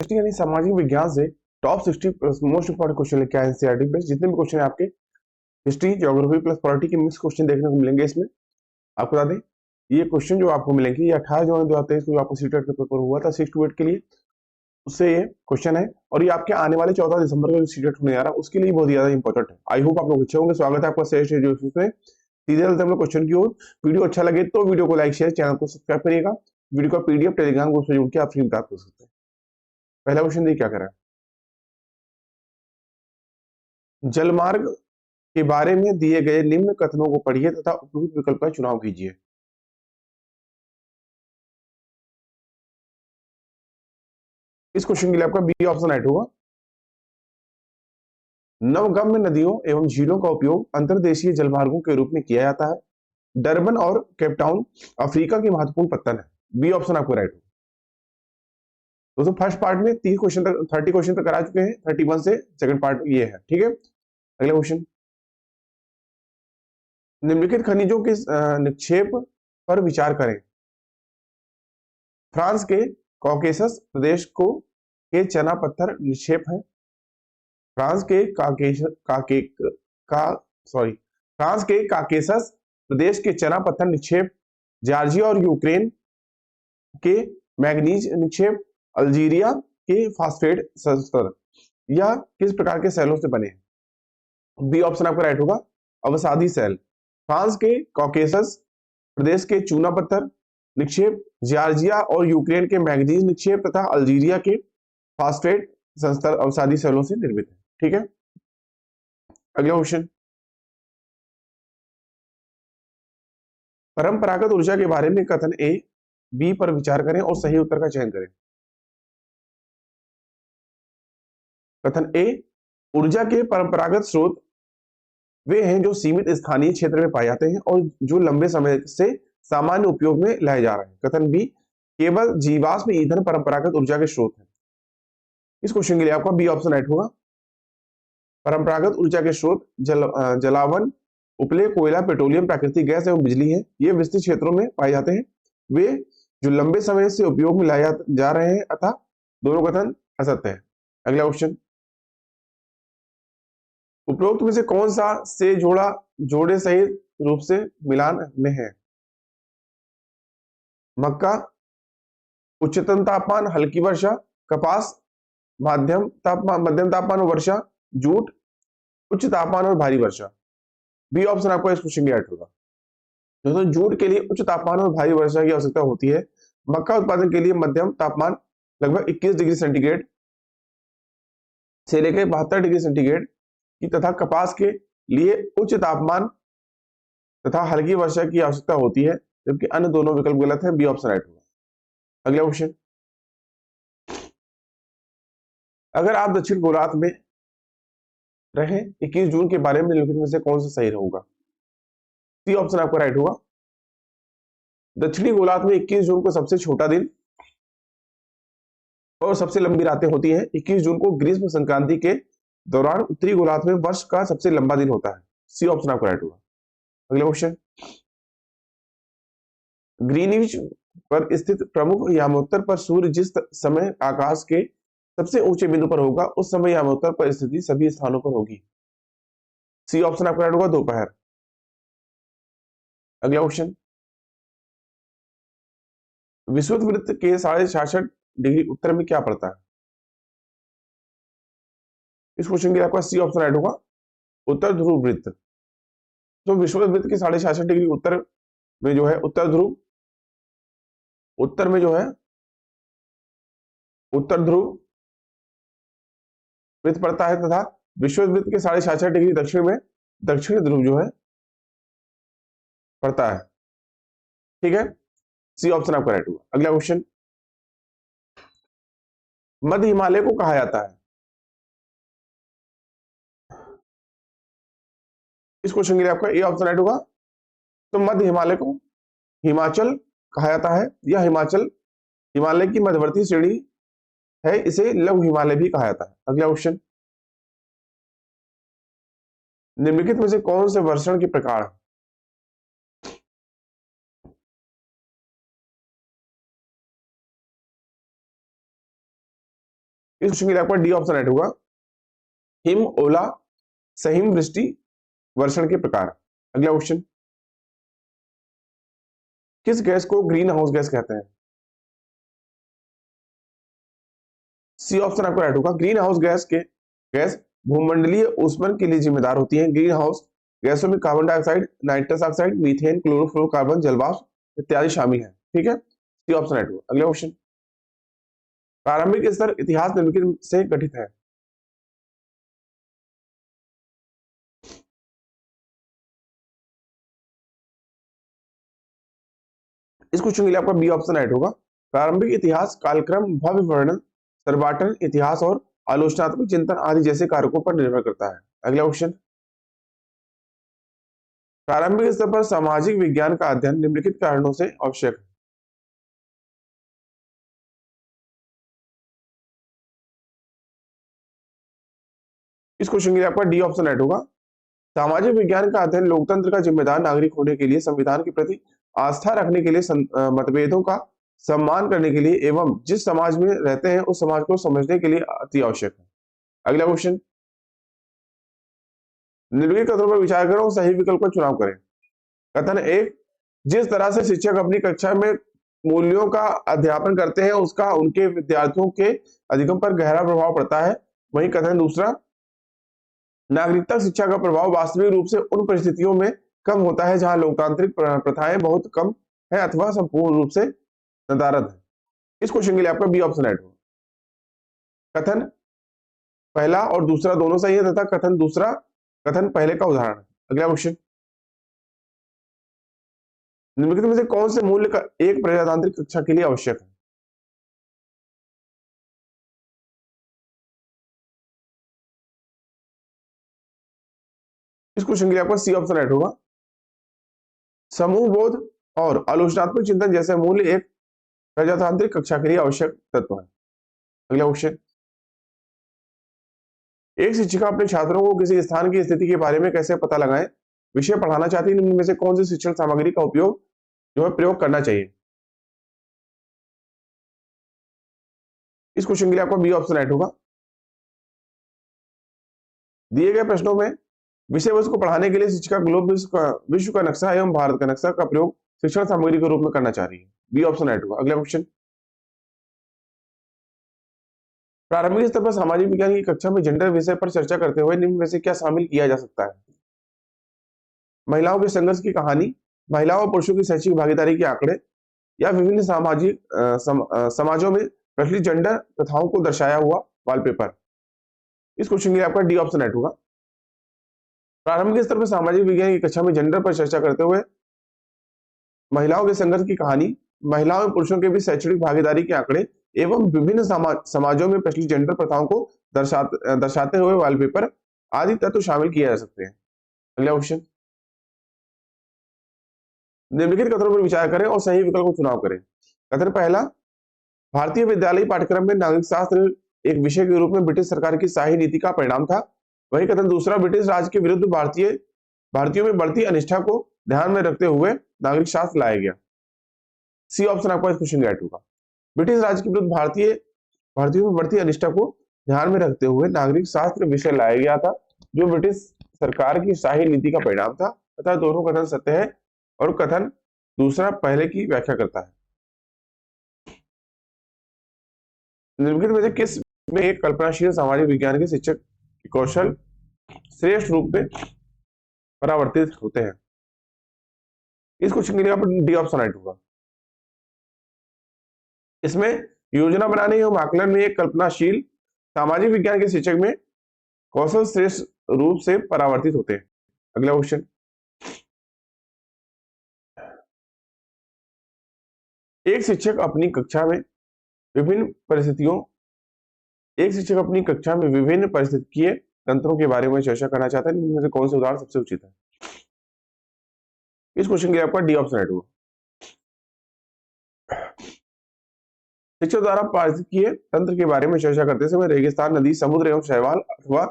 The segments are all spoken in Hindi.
60 यानी सामाजिक विज्ञान से टॉप 60 मोस्ट इंपोर्टेंट क्वेश्चन लेके आए एनसीईआरटी पे। जितने भी क्वेश्चन है आपके हिस्ट्री, ज्योग्राफी प्लस पॉलिटी के मिक्स क्वेश्चन देखने को मिलेंगे इसमें। आपको बता दें ये क्वेश्चन जो आपको मिलेंगे ये 18 जनवरी 2023 को जो आपको सीटेट का पेपर हुआ था 6 to 8 के लिए, उससे ये क्वेश्चन है। और ये आपके आने वाले 14 दिसंबर को सीटेट होने आ रहा है, उसके लिए बहुत ज्यादा इंपॉर्टेंट है। आई होप आप लोग अच्छे होंगे। स्वागत है आपका श्रेष्ठ एजुकेशन में। सीधे चलते हम लोग क्वेश्चन की ओर। वीडियो अच्छा लगे तो वीडियो को लाइक शेयर, चैनल को सब्सक्राइब करिएगा। वीडियो का पीडीएफ टेलीग्राम ग्रुप से जुड़ के आप फ्री प्राप्त कर सकते हैं। पहला क्वेश्चन देखिए क्या करें। जलमार्ग के बारे में दिए गए निम्न कथनों को पढ़िए तथा उपयुक्त विकल्प का चुनाव कीजिए। इस क्वेश्चन के लिए आपका बी ऑप्शन राइट होगा। नवगम्य नदियों एवं झीलों का उपयोग अंतर्देशीय जलमार्गों के रूप में किया जाता है। डरबन और केपटाउन अफ्रीका की महत्वपूर्ण पत्तन है। बी ऑप्शन आपको राइट होगा। दोस्तों फर्स्ट पार्ट में 30 क्वेश्चन तक 30 क्वेश्चन तक करा चुके हैं। 31 से सेकंड पार्ट ये है, ठीक है। अगला क्वेश्चन, निम्नलिखित खनिजों के निक्षेप पर विचार करें। फ्रांस के कॉकेसस प्रदेश को के चना पत्थर निक्षेप है। फ्रांस के फ्रांस के काकेसस प्रदेश के चना पत्थर निक्षेप, जॉर्जिया और यूक्रेन के मैग्नीज निक्षेप, अल्जीरिया के फास्फेट संस्तर यह किस प्रकार के सेलों से बने हैं। बी ऑप्शन आपका राइट होगा, अवसादी सेल। फ्रांस के कॉकेसस प्रदेश के चूना पत्थर निक्षेप, जॉर्जिया और यूक्रेन के मैग्नीज निक्षेप तथा अल्जीरिया के फास्फेट संस्तर अवसादी सेलों से निर्मित है, ठीक है। अगला क्वेश्चन, परंपरागत ऊर्जा के बारे में कथन ए बी पर विचार करें और सही उत्तर का चयन करें। कथन ए, ऊर्जा के परंपरागत स्रोत वे हैं जो सीमित स्थानीय क्षेत्र में पाए जाते हैं और जो लंबे समय से सामान्य उपयोग में लाए जा रहे हैं। कथन बी, केवल जीवाश्म ईंधन परंपरागत ऊर्जा के स्रोत हैं। इस क्वेश्चन के लिए आपका बी ऑप्शन राइट होगा। परंपरागत ऊर्जा के स्रोत जलावन, उपले, कोयला, पेट्रोलियम, प्राकृतिक गैस एवं बिजली है। ये विस्तृत क्षेत्रों में पाए जाते हैं। वे जो लंबे समय से उपयोग में लाए जा रहे हैं अतः दोनों कथन असत्य है। अगला क्वेश्चन, उपरोक्त में से कौन सा से जोड़े सहित रूप से मिलान में है। मक्का, उच्चतम तापमान, हल्की वर्षा, कपास, मध्यम तापमान और वर्षा, जूट, उच्च तापमान और भारी वर्षा। बी ऑप्शन आपको इस क्वेश्चन की राइट होगा। दोस्तों जूट के लिए उच्च तापमान और भारी वर्षा की आवश्यकता होती है। मक्का उत्पादन के लिए मध्यम तापमान लगभग 21 डिग्री सेंटीग्रेड से लेकर 72 डिग्री सेंटीग्रेड की तथा कपास के लिए उच्च तापमान तथा हल्की वर्षा की आवश्यकता होती है, जबकि अन्य दोनों विकल्प गलत है। बी ऑप्शन राइट होगा। अगला क्वेश्चन, अगर आप दक्षिण गोलार्ध में रहे 21 जून के बारे में निम्नलिखित में से कौन सा सही होगा। सी ऑप्शन आपका राइट होगा। दक्षिणी गोलार्ध में 21 जून को सबसे छोटा दिन और सबसे लंबी रातें होती हैं। 21 जून को ग्रीष्म संक्रांति के दौरान उत्तरी गोलार्ध में वर्ष का सबसे लंबा दिन होता है। सी ऑप्शन आपका राइट होगा। अगला क्वेश्चन, ग्रीनविच पर स्थित प्रमुख यामोत्तर पर सूर्य जिस समय आकाश के सबसे ऊंचे बिंदु पर होगा उस समय यामोत्तर पर स्थिति सभी स्थानों पर होगी। सी ऑप्शन आपका राइट होगा, दोपहर। अगला क्वेश्चन, विषुवत वृत्त के 66.5 डिग्री उत्तर में क्या पड़ता है। इस क्वेश्चन के लिए आपका सी ऑप्शन राइट होगा, उत्तर ध्रुव वृत्त। तो विषुवत वृत्त के 66.5 डिग्री उत्तर में जो है उत्तर ध्रुव, उत्तर में जो है उत्तर ध्रुव वृत्त पड़ता है तथा विषुवत वृत्त के 66.5 डिग्री दक्षिण में दक्षिण ध्रुव जो है पड़ता है, ठीक है। सी ऑप्शन आपका राइट होगा। अगला क्वेश्चन, मध्य हिमालय को कहा जाता है। इस क्वेश्चन के लिए आपका ए ऑप्शन राइट होगा। तो मध्य हिमालय को हिमाचल कहा जाता है। यह हिमालय की मध्यवर्ती श्रेणी है। इसे लघु हिमालय भी कहा जाता है। अगला क्वेश्चन, निम्नलिखित में से कौन से वर्षण के प्रकार हैं। इस क्वेश्चन के लिए आपका डी ऑप्शन राइट होगा। हिम, ओला, सहिम, वृष्टि, वर्षण के प्रकार। अगला क्वेश्चन, किस गैस को ग्रीन हाउस गैस कहते हैं? सी ऑप्शन आपका राइट होगा। ग्रीन हाउस गैस भूमंडलीय ऊष्मन के लिए जिम्मेदार होती है। ग्रीन हाउस गैसों में carbon dioxide, nitrous oxide, methane, chlorofluorocarbon, जलवाष्प इत्यादि शामिल है। ठीक है, सी ऑप्शन राइट होगा। अगला क्वेश्चन, प्रारंभिक स्तर इतिहास निम्नलिखित से गठित है। इस क्वेश्चन के लिए आपका बी ऑप्शन राइट होगा। प्रारंभिक इतिहास कालक्रम, भव्य वर्णन, सर्वाटन इतिहास और आलोचनात्मक चिंतन आदि जैसे कारकों पर निर्भर करता है। अगला क्वेश्चन, प्रारंभिक स्तर पर सामाजिक विज्ञान का अध्ययन निम्नलिखित कारणों से आवश्यक है। इस क्वेश्चन के लिए आपका डी ऑप्शन राइट होगा। सामाजिक विज्ञान का अध्ययन लोकतंत्र का जिम्मेदार नागरिक होने के लिए, संविधान के प्रति आस्था रखने के लिए, मतभेदों का सम्मान करने के लिए एवं जिस समाज में रहते हैं उस समाज को समझने के लिए अति आवश्यक है। अगला क्वेश्चन, निम्नलिखित कथनों पर विचार करें और सही विकल्प का चुनाव करें। कथन एक, जिस तरह से शिक्षक अपनी कक्षा में मूल्यों का अध्यापन करते हैं उसका उनके विद्यार्थियों के अधिगम पर गहरा प्रभाव पड़ता है। वहीं कथन दूसरा, नागरिकता शिक्षा का प्रभाव वास्तविक रूप से उन परिस्थितियों में कम होता है जहां लोकतांत्रिक प्रथाएं बहुत कम है अथवा संपूर्ण रूप से नदारद है। इस क्वेश्चन के लिए आपका बी ऑप्शन राइट होगा। कथन पहला और दूसरा दोनों सही है तथा कथन पहले का उदाहरण है। अगला क्वेश्चन, निम्नलिखित में से कौन से मूल्य का एक प्रजातांत्रिक कक्षा के लिए आवश्यक है? इस क्वेश्चन के लिए आपका सी ऑप्शन राइट होगा। समूह बोध और आलोचनात्मक चिंतन जैसे मूल्य एक प्रजातांत्रिक कक्षा के लिए आवश्यक तत्व है। अगला क्वेश्चन, एक शिक्षिका अपने छात्रों को किसी स्थान की स्थिति के बारे में कैसे पता लगाएं विषय पढ़ाना चाहती है, इनमें से कौन सी शिक्षण सामग्री का उपयोग जो है प्रयोग करना चाहिए? इस क्वेश्चन के लिए आपका बी ऑप्शन राइट होगा। दिए गए प्रश्नों में विषय वस्तु को पढ़ाने के लिए शिक्षिका ग्लोब विश्व का नक्शा एवं भारत का नक्शा का प्रयोग शिक्षण सामग्री के रूप में करना चाह रही है। बी ऑप्शन राइट होगा। अगला क्वेश्चन, प्रारंभिक स्तर पर सामाजिक विज्ञान की कक्षा में जेंडर विषय पर चर्चा करते हुए निम्न में से क्या शामिल किया जा सकता है? महिलाओं के संघर्ष की कहानी, महिलाओं और पुरुषों की शैक्षिक भागीदारी के आंकड़े, या विभिन्न समाजों में प्रचलित जेंडर प्रथाओं को दर्शाया हुआ वॉलपेपर। इस क्वेश्चन के लिए आपका डी ऑप्शन राइट होगा। प्रारंभिक स्तर पर सामाजिक विज्ञान की कक्षा में जेंडर पर चर्चा करते हुए महिलाओं के संघर्ष की कहानी, महिलाओं और पुरुषों के बीच शैक्षणिक भागीदारी के आंकड़े एवं विभिन्न समाजों में प्रचलित जेंडर प्रथाओं को दर्शाते हुए वॉलपेपर आदि तत्व शामिल किए जा सकते हैं। अगला क्वेश्चन, निम्नलिखित कथनों पर विचार करें और सही विकल्प को चुनाव करें। कथन पहला, भारतीय विद्यालयी पाठ्यक्रम में नागरिक शास्त्र एक विषय के रूप में ब्रिटिश सरकार की शाही नीति का परिणाम था। वही कथन दूसरा, ब्रिटिश राज के विरुद्ध भारतीयों में बढ़ती अनिष्ठा को ध्यान में रखते हुए नागरिक शास्त्र लाया गया। सी ऑप्शन आपका इस क्वेश्चन राइट होगा। ब्रिटिश राज के विरुद्ध भारतीयों में बढ़ती अनिष्ठा को ध्यान में रखते हुए नागरिक शास्त्र विषय लाया गया था जो ब्रिटिश सरकार की शाही नीति का परिणाम था तथा दोनों कथन सत्य है और कथन दूसरा पहले की व्याख्या करता है। निम्नलिखित में से किस में एक कल्पनाशील सामाजिक विज्ञान के शिक्षक के कौशल श्रेष्ठ रूप में परावर्तित होते हैं? इस क्वेश्चन के लिए आपको डी ऑप्शन राइट होगा। इसमें योजना बनाने एवं आकलन में एक कल्पनाशील सामाजिक विज्ञान के शिक्षक में कौशल श्रेष्ठ रूप से परावर्तित होते हैं। अगला क्वेश्चन, एक शिक्षक अपनी कक्षा में विभिन्न परिस्थितिकीय तंत्रों के बारे में चर्चा करना चाहता है, इनमें से कौन सा उदाहरण सबसे उचित है? इस क्वेश्चन के लिए आपका डी ऑप्शन राइट होगा। शिक्षक द्वारा पारिस्थितिकीय तंत्र के बारे में चर्चा करते समय रेगिस्तान, नदी, समुद्र एवं शैवाल अथवा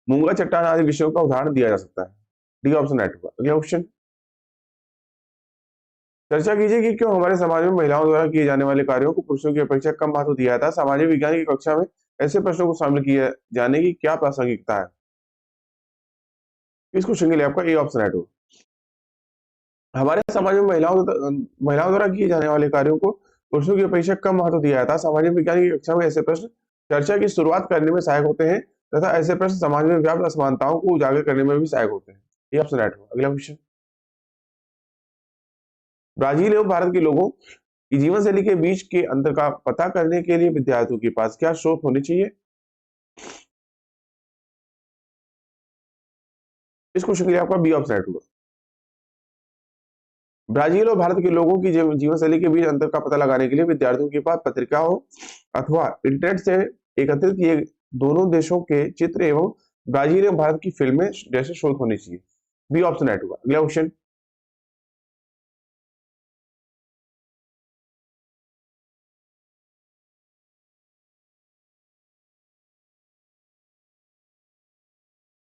मूंगा चट्टान आदि विषयों का उदाहरण दिया जा सकता है। डी ऑप्शन राइट होगा। अगला क्वेश्चन, चर्चा कीजिए कि क्यों हमारे समाज में महिलाओं द्वारा किए जाने वाले कार्यों को पुरुषों की अपेक्षा कम महत्व दिया जाता है। सामाजिक विज्ञान की कक्षा में ऐसे प्रश्नों को शामिल किए जाने की क्या प्रासंगिकता है? इस क्वेश्चन के लिए आपका ए ऑप्शन राइट होगा। हमारे समाज में महिलाओं द्वारा किए जाने वाले कार्यों को पुरुषों की अपेक्षा कम महत्व दिया जाता है। सामाजिक विज्ञान की कक्षा में ऐसे प्रश्न चर्चा की शुरुआत करने में सहायक होते हैं तथा ऐसे प्रश्न समाज में व्याप्त असमानताओं को उजागर करने में भी सहायक होते हैं। ये ऑप्शन राइट होगा। अगला क्वेश्चन, ब्राजील एवं भारत के लोगों की जीवन शैली के बीच के अंतर का पता करने के लिए विद्यार्थियों के पास क्या स्रोत होने चाहिए? इस क्वेश्चन के लिए आपका बी ऑप्शन राइट होगा। ब्राजील और भारत के लोगों की जीवन शैली के बीच अंतर का पता लगाने के लिए विद्यार्थियों के पास पत्रिकाओं अथवा इंटरनेट से एकत्रित किए दोनों देशों के चित्र एवं ब्राजील एवं भारत की फिल्में जैसे स्रोत होनी चाहिए। बी ऑप्शन राइट होगा। अगला क्वेश्चन,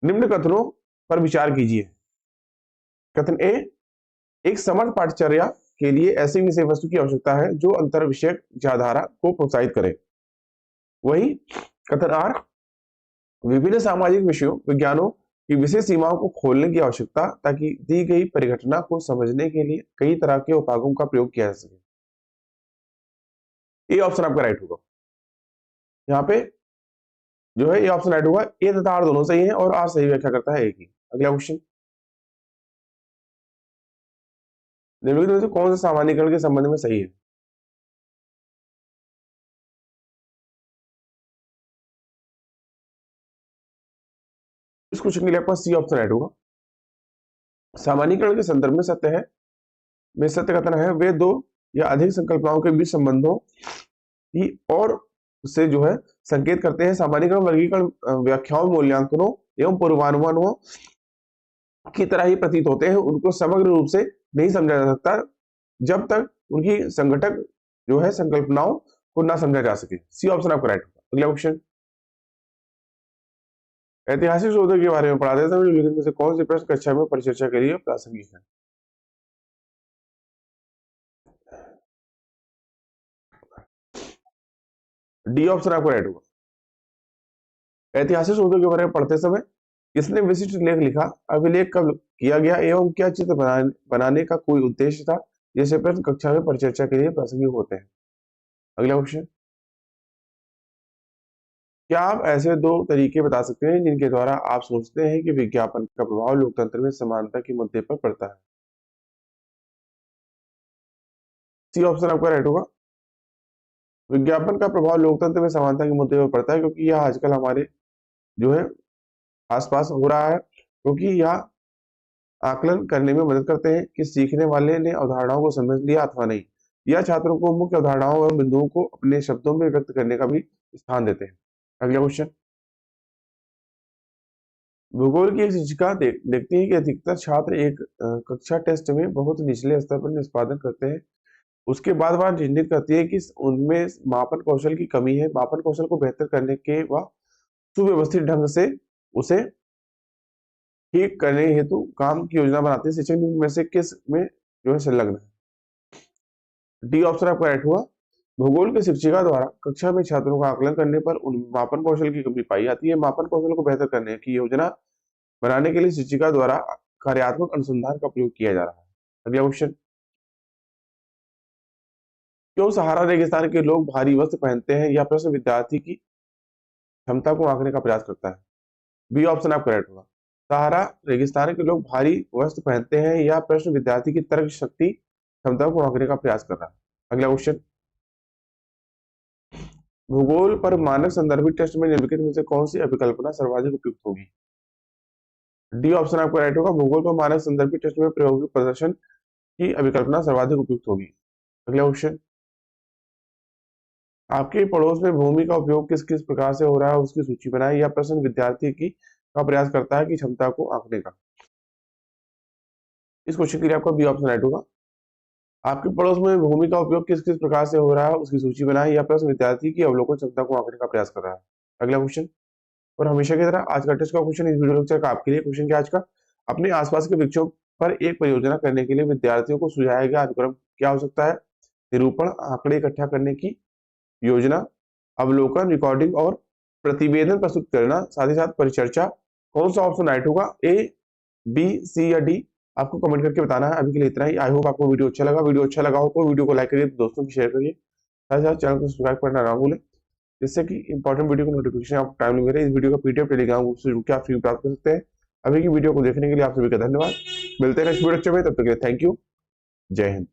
निम्न कथनों पर विचार कीजिए। कथन ए, एक समर्थ पाठचर्या के लिए ऐसी विषय वस्तु की आवश्यकता है जो अंतर विषयक विचारधारा को प्रोत्साहित करे। वही कथन आर, विभिन्न सामाजिक विषयों विज्ञानों की विशेष सीमाओं को खोलने की आवश्यकता ताकि दी गई परिघटना को समझने के लिए कई तरह के उपागमों का प्रयोग किया जा सके। ये ऑप्शन आपका राइट होगा। यहाँ पे जो है ये ऑप्शन राइट होगा। ए तथा आर दोनों सही है और आर सही व्याख्या करता है ए की। अगला क्वेश्चन, निम्नलिखित में से कौन सा सामान्यीकरण के संबंध में सही है? इस क्वेश्चन के लिए आपका सी ऑप्शन राइट होगा। सामान्यीकरण के संदर्भ में सत्य है में सत्य कथन है वे दो या अधिक संकल्पनाओं के बीच संबंधों की और से जो है संकेत करते हैं। सामान्यीकरण वर्गीकरण व्याख्याओं, मूल्यांकनों एवं पूर्वानुमानों की तरह ही प्रतीत होते हैं। उनको समग्र रूप से नहीं समझा जा सकता जब तक उनकी संगठक जो है संकल्पनाओं को ना समझा जा सके। सी ऑप्शन आपका राइट होगा। अगला क्वेश्चन, ऐतिहासिक शोधों के बारे में पढ़ाते समय निम्नलिखित में से कौन से प्रश्न कक्षा में परिचर्चा के लिए प्रासंगिक है? डी ऑप्शन आपका राइट होगा। ऐतिहासिक शोधों के बारे में पढ़ते समय किसने विशिष्ट लेख लिखा, अभिलेख कब किया गया एवं क्या चित्र बनाने का कोई उद्देश्य था, जैसे प्रश्न कक्षा में परिचर्चा के लिए प्रासंगिक होते हैं। अगला क्वेश्चन, क्या आप ऐसे दो तरीके बता सकते हैं जिनके द्वारा आप सोचते हैं कि विज्ञापन का प्रभाव लोकतंत्र में समानता के मुद्दे पर पड़ता है? सी ऑप्शन आपका राइट होगा। विज्ञापन का प्रभाव लोकतंत्र में समानता के मुद्दे पर पड़ता है क्योंकि यह आजकल हमारे जो है आसपास हो रहा है, क्योंकि यह आकलन करने में मदद करते हैं कि सीखने वाले ने अवधारणाओं को समझ लिया अथवा नहीं। यह छात्रों को मुख्य अवधारणाओं एवं बिंदुओं को अपने शब्दों में व्यक्त करने का भी स्थान देते हैं। अगला क्वेश्चन, भूगोल की एक शिक्षिका देखती है कि अधिकतर छात्र एक कक्षा टेस्ट में बहुत निचले स्तर पर निष्पादन करते हैं। उसके बाद वह चिन्हित करती है कि उनमें मापन कौशल की कमी है। मापन कौशल को बेहतर करने के वह सुव्यवस्थित ढंग से उसे ठीक करने हेतु काम की योजना बनाते हैं। शिक्षक निम्न में से किस में जो है संलग्न है? डी ऑप्शन आपका राइट हुआ। भूगोल की शिक्षिका द्वारा कक्षा में छात्रों का आकलन करने पर उन मापन कौशल की कमी पाई जाती है। मापन कौशल को बेहतर करने की योजना बनाने के लिए शिक्षिका द्वारा कार्यात्मक अनुसंधान का प्रयोग किया जा रहा है। अगला क्वेश्चन, क्यों सहारा रेगिस्तान के लोग भारी वस्त्र पहनते हैं? यह प्रश्न विद्यार्थी की क्षमता को आंकने का प्रयास करता है। बी ऑप्शन आप करेक्ट होगा। सहारा रेगिस्तान के लोग भारी वस्त्र पहनते हैं। यह प्रश्न विद्यार्थी की तर्क शक्ति क्षमता को आंकने का प्रयास कर रहा है। अगला क्वेश्चन, भूगोल पर मानक संदर्भित टेस्ट में निम्नलिखित में से कौन सी अभिकल्पना सर्वाधिक उपयुक्त होगी? डी ऑप्शन आपका राइट होगा। भूगोल पर मानक संदर्भित टेस्ट में प्रायोगिक प्रदर्शन की अभिकल्पना सर्वाधिक उपयुक्त होगी। अगला क्वेश्चन, आपके पड़ोस में भूमि का उपयोग किस किस प्रकार से हो रहा है उसकी सूची बनाएं। यह प्रश्न विद्यार्थी की का प्रयास करता है कि क्षमता को आंकने का। इस क्वेश्चन के लिए आपका बी ऑप्शन राइट होगा। आपके पड़ोस में भूमि का उपयोग किस किस प्रकार से हो रहा है उसकी सूची बनाएं। यह प्रश्न विद्यार्थी की अवलोकन क्षमता को आंकने का प्रयास कर रहा है। अगला क्वेश्चन, और हमेशा की तरह आज का टेस्ट का क्वेश्चन इस वीडियो लेक्चर का आपके लिए क्वेश्चन क्या आज का, अपने आसपास के वृक्षों पर एक परियोजना करने के लिए विद्यार्थियों को सुझाया गया अनुक्रम क्या हो सकता है? निरूपण, आंकड़े इकट्ठा करने की योजना, अवलोकन, रिकॉर्डिंग और प्रतिवेदन प्रस्तुत करना, साथ ही साथ परिचर्चा। कौन सा ऑप्शन राइट होगा, ए, बी, सी या डी, आपको कमेंट करके बताना है। अभी के लिए इतना ही। आई होप आपको वीडियो अच्छा लगा। वीडियो अच्छा लगा हो तो वीडियो को लाइक करिए, दोस्तों की शेयर करिए, साथ ही साथ चैनल को सब्सक्राइब करना ना भूलें, जिससे कि इंपॉर्टेंट वीडियो का नोटिफिकेशन आपको टाइमली मिले। इस वीडियो का पीडीएफ टेलीग्राम से जुड़ के आप फ्री प्राप्त कर सकते हैं। अभी की वीडियो को देखने के लिए आप सभी का धन्यवाद। मिलते हैं नेक्स्ट वीडियो में, तब तक के लिए थैंक यू। जय हिंद।